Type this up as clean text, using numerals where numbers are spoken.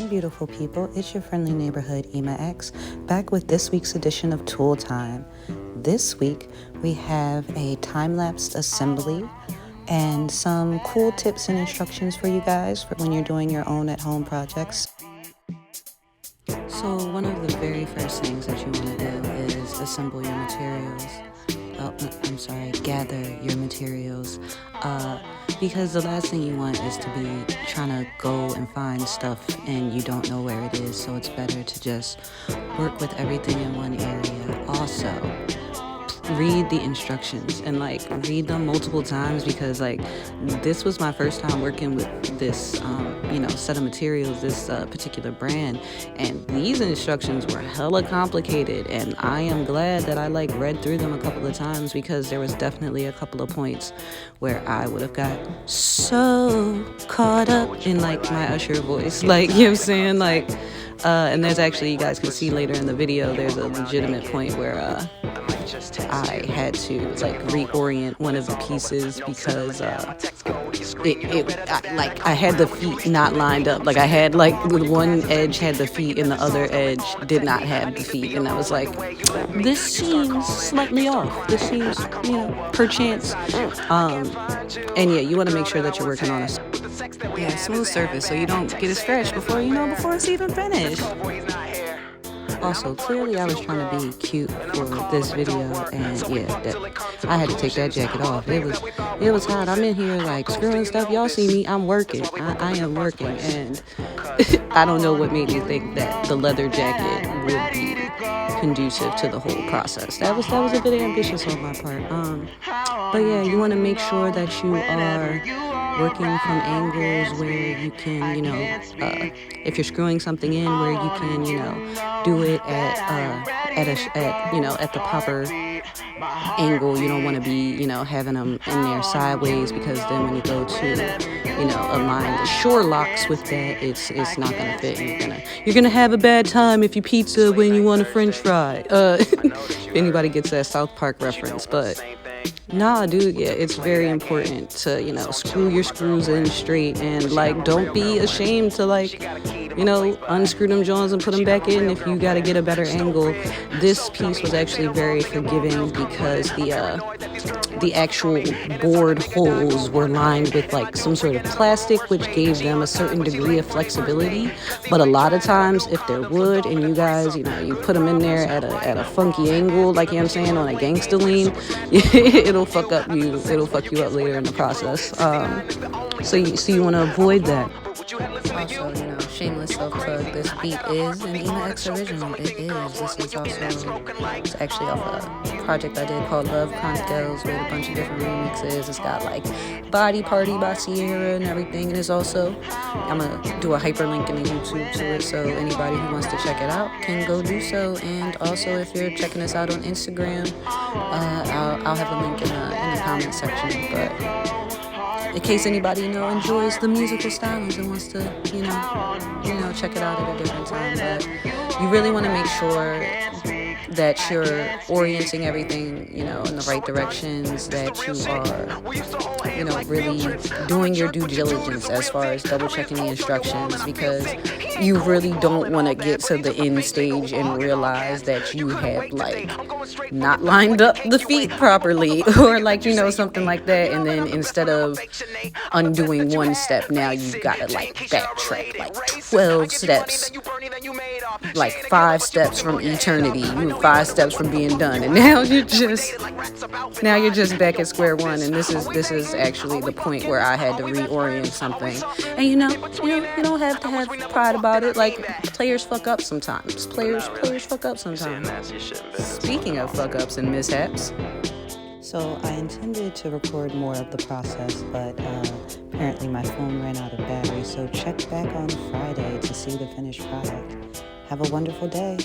good, beautiful people? It's your friendly neighborhood Imah X, back with this week's edition of Tool Time. This week, we have a time-lapsed assembly and some cool tips and instructions for you guys for when you're doing your own at-home projects. So one of the very first things that you want to do is assemble your materials. Gather your materials. Because the last thing you want is to be trying to go and find stuff and you don't know where it is. So it's better to just work with everything in one area. Also, read the instructions and read them multiple times, because this was my first time working with this set of materials, this particular brand, and these instructions were hella complicated, and I am glad that I read through them a couple of times, because there was definitely a couple of points where I would have got so caught up in my Usher voice, you know what I'm saying, and there's actually, you guys can see later in the video, there's a legitimate point where I had to reorient one of the pieces because I had the feet not lined up. I had one edge had the feet and the other edge did not have the feet, and I was like, this seems slightly off. This seems, perchance. And yeah, you want to make sure that you're working on a smooth surface so you don't get it stretched before it's even finished. Also, clearly I was trying to be cute for this video, and I had to take that jacket off. It was hot. I'm in here screwing stuff. Y'all see me, I'm working. I am working, and I don't know what made me think that the leather jacket would be conducive to the whole process. That was a bit ambitious on my part. But yeah, you want to make sure that you are working from angles where you can, if you're screwing something in, where you can, do it at the proper angle. You don't want to be, having them in there sideways, because then when you go to, align the shore locks with that, it's not gonna fit. And you're gonna have a bad time if you pizza when you want a French fry. If anybody gets that South Park reference, but. Nah, dude, yeah, it's very important to, screw your screws in straight, and, don't be ashamed to, unscrew them joints and put them back in if you gotta get a better angle. This piece was actually very forgiving because the actual board holes were lined with, some sort of plastic, which gave them a certain degree of flexibility. But a lot of times, if they're wood and you guys, you put them in there at a funky angle, on a gangsta lean, it'll fuck you up later in the process. So you want to avoid that. Also, shameless self-plug, this beat is an Imah X original. It is. This is also, it's actually off a project I did called Love Chronicles with a bunch of different remixes. It's got Body Party by Sierra and everything. And it's also, I'm going to do a hyperlink in the YouTube to it, so anybody who wants to check it out can go do so. And also, if you're checking us out on Instagram, I'll have a link in the comment section. But in case anybody, enjoys the musical stylings and wants to, check it out at a different time. But you really want to make sure that you're orienting everything, in the right directions, that you are, really doing your due diligence as far as double checking the instructions, because you really don't want to get to the end stage and realize that you have not lined up the feet properly, or something like that, and then instead of undoing one step, now you've got to backtrack 12 steps, 5 steps from eternity. You were 5 steps from being done, and now you're just back at square one. And this is actually the point where I had to reorient something. And you don't have to have pride about it. Players fuck up sometimes. Players fuck up sometimes. Speaking of fuck ups and mishaps. So I intended to record more of the process, but apparently my phone ran out of battery, so check back on Friday to see the finished product. Have a wonderful day.